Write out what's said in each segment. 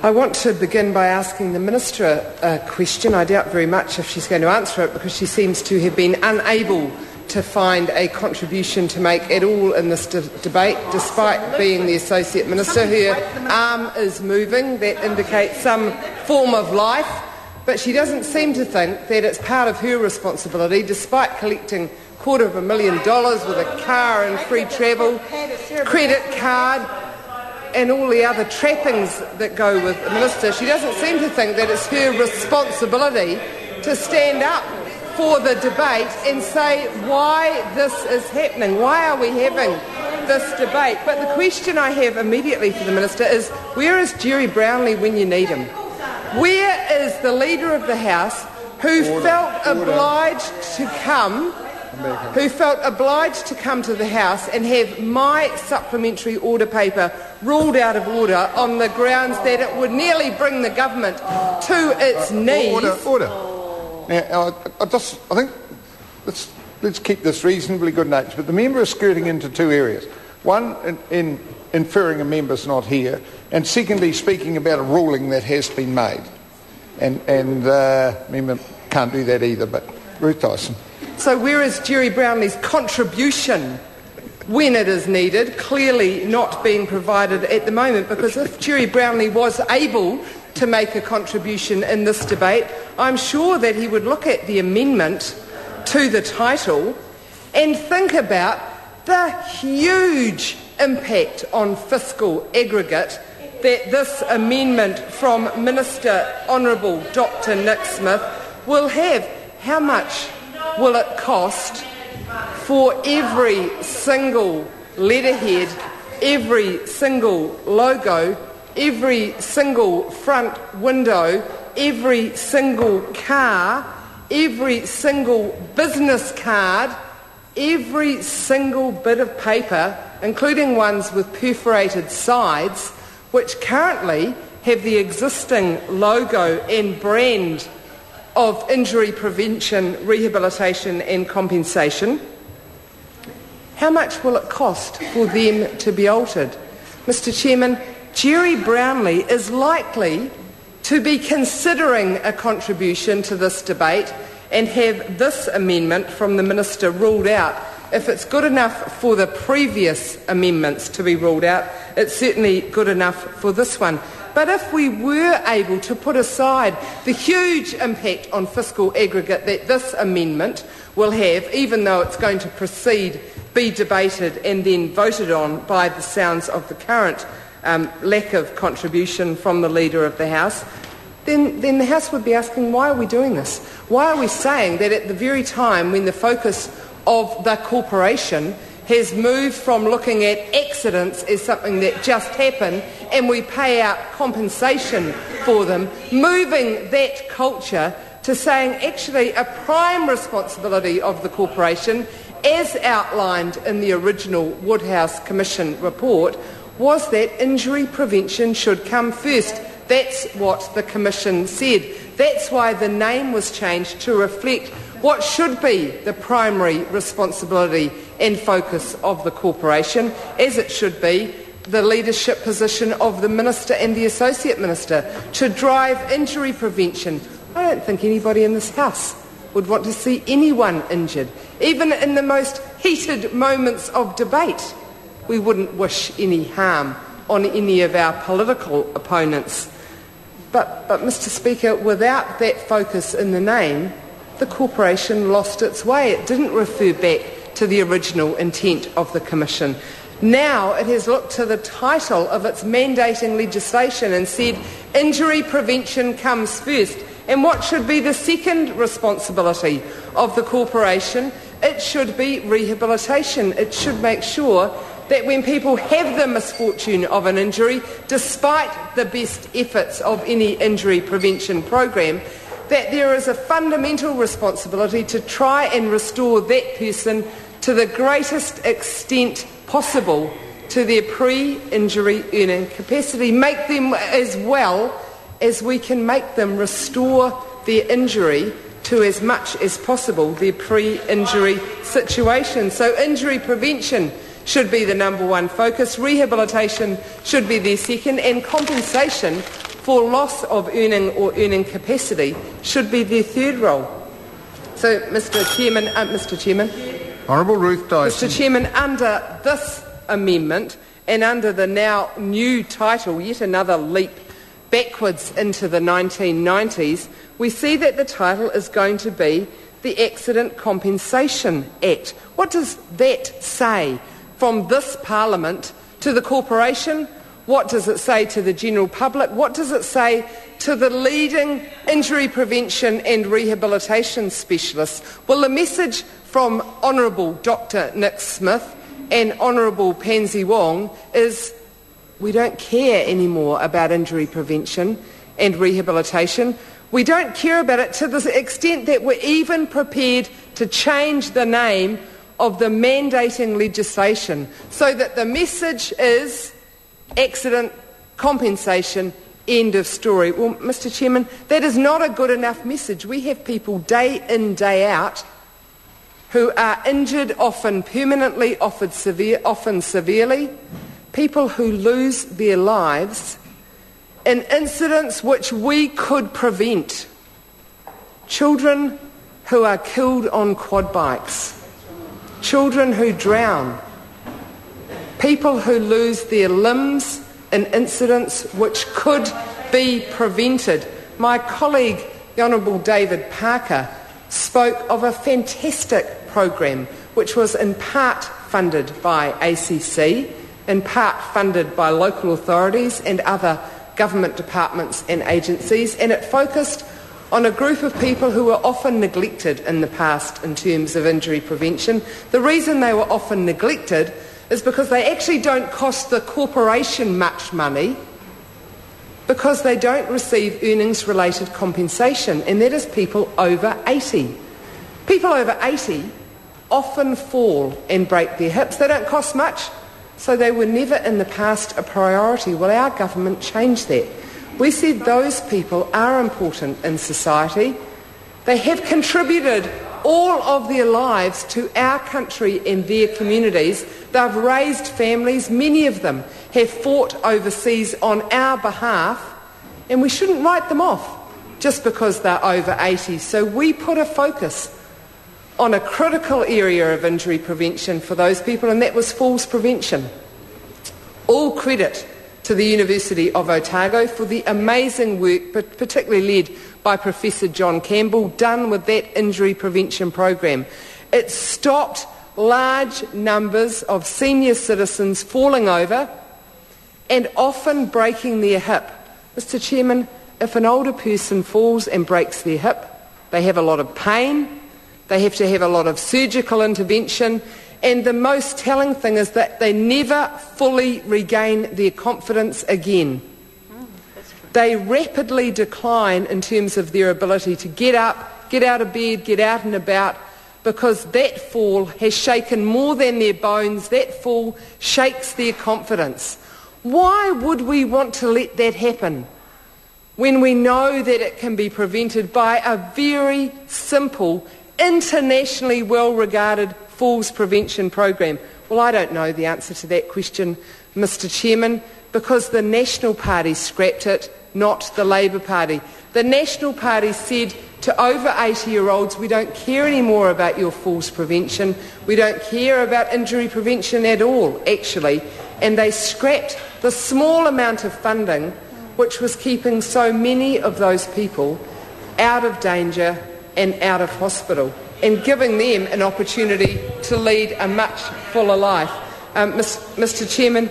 I want to begin by asking the Minister a question. I doubt very much if she's going to answer it, because she seems to have been unable to find a contribution to make at all in this debate, despite being the Associate Minister. Her arm is moving. That indicates some form of life. But she doesn't seem to think that it's part of her responsibility, despite collecting $250,000 with a car and free travel, credit card, and all the other trappings that go with the Minister. She doesn't seem to think that it's her responsibility to stand up for the debate and say why this is happening. Why are we having this debate? But the question I have immediately for the Minister is, where is Jerry Brownlee when you need him? Where is the Leader of the House who felt obliged to come to the House and have my supplementary order paper ruled out of order on the grounds that it would nearly bring the government to its knees? Order. Now, I think let's keep this reasonably good natured. But the member is skirting into two areas. One, in inferring a member's not here, and secondly, speaking about a ruling that has been made. And member can't do that either. But Ruth Tyson. So where is Jerry Brownlee's contribution when it is needed? Clearly not being provided at the moment, because if Jerry Brownlee was able to make a contribution in this debate, I'm sure that he would look at the amendment to the title and think about the huge impact on fiscal aggregate that this amendment from Minister Honourable Dr Nick Smith will have. How much will it cost for every single letterhead, every single logo, every single front window, every single car, every single business card, every single bit of paper, including ones with perforated sides, which currently have the existing logo and brand of injury prevention, rehabilitation and compensation? How much will it cost for them to be altered? Mr Chairman, Jerry Brownlee is likely to be considering a contribution to this debate and have this amendment from the Minister ruled out. If it's good enough for the previous amendments to be ruled out, it's certainly good enough for this one. But if we were able to put aside the huge impact on fiscal aggregate that this amendment will have, even though it's going to proceed, be debated and then voted on by the sounds of the current lack of contribution from the Leader of the House, then the House would be asking, why are we doing this? Why are we saying that at the very time when the focus of the corporation has moved from looking at accidents as something that just happened and we pay out compensation for them, moving that culture to saying actually a prime responsibility of the corporation, as outlined in the original Woodhouse Commission report, was that injury prevention should come first. That's what the Commission said. That's why the name was changed to reflect what should be the primary responsibility and focus of the corporation, as it should be the leadership position of the Minister and the Associate Minister, to drive injury prevention. I don't think anybody in this House would want to see anyone injured. Even in the most heated moments of debate, we wouldn't wish any harm on any of our political opponents. But Mr Speaker, without that focus in the name, the corporation lost its way. It didn't refer back to the original intent of the Commission. Now it has looked to the title of its mandating legislation and said injury prevention comes first. And what should be the second responsibility of the corporation? It should be rehabilitation. It should make sure that when people have the misfortune of an injury, despite the best efforts of any injury prevention program, that there is a fundamental responsibility to try and restore that person to the greatest extent possible to their pre-injury earning capacity. Make them as well as we can make them restore their injury to as much as possible their pre-injury situation. So injury prevention should be the number one focus, rehabilitation should be their second, and compensation for loss of earning or earning capacity should be their third role. So, Mr. Chairman, Honourable Ruth Dyson. Mr. Chairman, under this amendment and under the now new title, yet another leap backwards into the 1990s, we see that the title is going to be the Accident Compensation Act. What does that say from this Parliament to the corporation? What does it say to the general public? What does it say to the leading injury prevention and rehabilitation specialists? Well, the message from Honourable Dr Nick Smith and Honourable Pansy Wong is we don't care anymore about injury prevention and rehabilitation. We don't care about it to the extent that we're even prepared to change the name of the mandating legislation so that the message is accident compensation, end of story. Well, Mr. Chairman, that is not a good enough message. We have people day in, day out who are injured, often permanently, often severely, people who lose their lives in incidents which we could prevent. Children who are killed on quad bikes, children who drown, people who lose their limbs in incidents which could be prevented. My colleague, the Honourable David Parker, spoke of a fantastic program which was in part funded by ACC, in part funded by local authorities and other government departments and agencies, and it focused on a group of people who were often neglected in the past in terms of injury prevention. The reason they were often neglected is because they actually don't cost the corporation much money, because they don't receive earnings-related compensation, and that is people over 80. People over 80 often fall and break their hips. They don't cost much, so they were never in the past a priority. Well, our government changed that. We said those people are important in society. They have contributed all of their lives to our country and their communities. They've raised families. Many of them have fought overseas on our behalf, and we shouldn't write them off just because they're over 80. So we put a focus on a critical area of injury prevention for those people, and that was falls prevention. All credit to the University of Otago for the amazing work, but particularly led by Professor John Campbell, done with that injury prevention program. It stopped large numbers of senior citizens falling over and often breaking their hip. Mr. Chairman, if an older person falls and breaks their hip, they have a lot of pain, they have to have a lot of surgical intervention, and the most telling thing is that they never fully regain their confidence again. They rapidly decline in terms of their ability to get up, get out of bed, get out and about, because that fall has shaken more than their bones. That fall shakes their confidence. Why would we want to let that happen when we know that it can be prevented by a very simple, internationally well-regarded falls prevention program? Well, I don't know the answer to that question, Mr. Chairman, because the National Party scrapped it, not the Labour Party. The National Party said to over 80-year-olds, we don't care anymore about your falls prevention, we don't care about injury prevention at all, actually, and they scrapped the small amount of funding which was keeping so many of those people out of danger and out of hospital, and giving them an opportunity to lead a much fuller life. Mr. Chairman,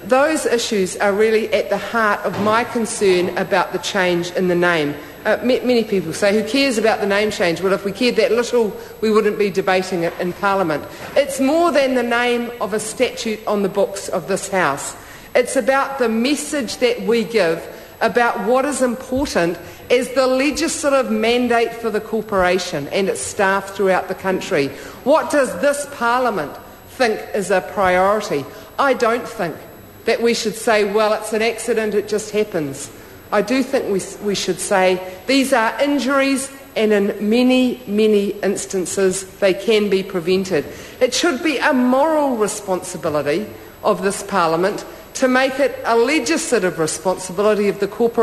those issues are really at the heart of my concern about the change in the name. Many people say, who cares about the name change? Well, if we cared that little, we wouldn't be debating it in Parliament. It's more than the name of a statute on the books of this House. It's about the message that we give about what is important as the legislative mandate for the corporation and its staff throughout the country. What does this Parliament think is a priority? I don't think that we should say, well, it's an accident, it just happens. I do think we should say these are injuries, and in many, many instances they can be prevented. It should be a moral responsibility of this Parliament to make it a legislative responsibility of the corporate